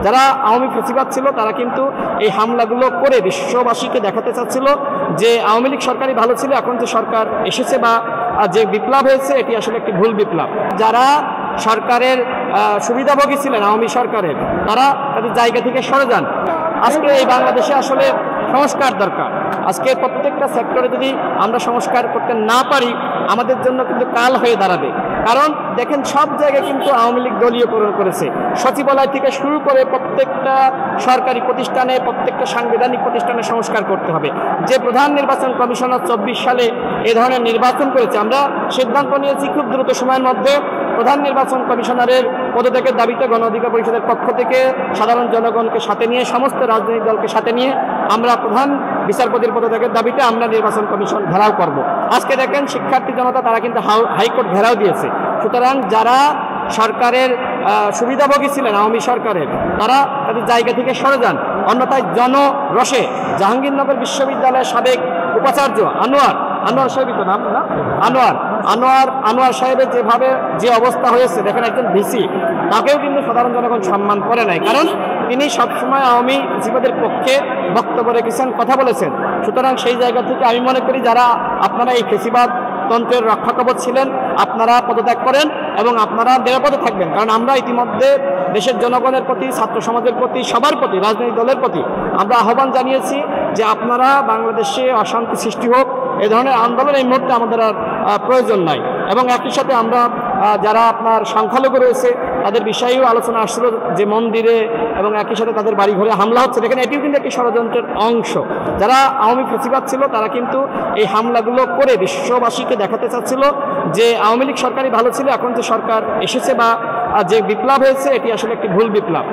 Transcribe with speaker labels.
Speaker 1: যারা আওয়ামী ফেসিবাদ ছিল তারা কিন্তু এই হামলাগুলো করে বিশ্ববাসীকে দেখাতে চাচ্ছিল যে আওয়ামী লীগ সরকারই ভালো ছিল, এখন যে সরকার এসেছে বা যে বিপ্লব হয়েছে এটি আসলে একটি ভুল বিপ্লব। যারা সরকারের সুবিধাভোগী ছিলেন আওয়ামী সরকারের, তারা তাদের জায়গা থেকে সরে যান। আজকে এই বাংলাদেশে আসলে সংস্কার দরকার। আজকে প্রত্যেকটা সেক্টরে যদি আমরা সংস্কার করতে না পারি আমাদের জন্য কিন্তু কাল হয়ে দাঁড়াবে। কারণ দেখেন সব জায়গায় কিন্তু আওয়ামী লীগ দলীয়করণ করেছে, সচিবালয় থেকে শুরু করে প্রত্যেকটা সরকারি প্রতিষ্ঠানে, প্রত্যেকটা সাংবিধানিক প্রতিষ্ঠানে সংস্কার করতে হবে। যে প্রধান নির্বাচন কমিশনার 24 সালে এ ধরনের নির্বাচন করেছে, আমরা সিদ্ধান্ত নিয়েছি খুব দ্রুত সময়ের মধ্যে প্রধান নির্বাচন কমিশনারের পদত্যাগের দাবিতে গণ অধিকার পরিষদের পক্ষ থেকে সাধারণ জনগণকে সাথে নিয়ে, সমস্ত রাজনৈতিক দলকে সাথে নিয়ে আমরা প্রধান বিচারপতির পদত্যাগের দাবিতে আমরা নির্বাচন কমিশন ঘেরাও করব। আজকে দেখেন শিক্ষার্থী জনতা তারা কিন্তু হাইকোর্ট ঘেরাও দিয়েছে। সুতরাং যারা সরকারের সুবিধাভোগী ছিলেন আওয়ামী সরকারের, তারা তাদের জায়গা থেকে সরে যান। অন্যথায় জনরোষে জাহাঙ্গীরনগর বিশ্ববিদ্যালয়ের সাবেক উপাচার্য আনোয়ার সাহেবই তো নাম না, আনোয়ার সাহেবের যেভাবে যে অবস্থা হয়েছে, দেখেন একজন ভিসি, তাকেও কিন্তু সাধারণ জনগণ সম্মান করে নাই, কারণ তিনি সবসময় আওয়ামী ফেসিবাদের পক্ষে বক্তব্য রেখেছেন, কথা বলেছেন। সুতরাং সেই জায়গা থেকে আমি মনে করি যারা আপনারা এই ফেসিবাদ তন্ত্রের রক্ষাকবচ ছিলেন আপনারা পদত্যাগ করেন এবং আপনারা নিরাপদে থাকবেন। কারণ আমরা ইতিমধ্যে দেশের জনগণের প্রতি, ছাত্র সমাজের প্রতি, সবার প্রতি, রাজনৈতিক দলের প্রতি আমরা আহ্বান জানিয়েছি যে আপনারা বাংলাদেশে অশান্তি সৃষ্টি হোক এ ধরনের আন্দোলন এই মুহূর্তে আমাদের আর প্রয়োজন নাই। এবং একই সাথে আমরা যারা আপনার সংখ্যালঘু রয়েছে তাদের বিষয়েও আলোচনা আসছিল, যে মন্দিরে এবং একই সাথে তাদের বাড়িঘরে হামলা হচ্ছে, দেখেন এটিও কিন্তু একটি ষড়যন্ত্রের অংশ। যারা আওয়ামী ফেসিবাদ ছিল তারা কিন্তু এই হামলাগুলো করে বিশ্ববাসীকে দেখাতে চাচ্ছিল যে আওয়ামী লীগ সরকারই ভালো ছিল, এখন যে সরকার এসেছে বা যে বিপ্লব হয়েছে এটি আসলে একটি ভুল বিপ্লব।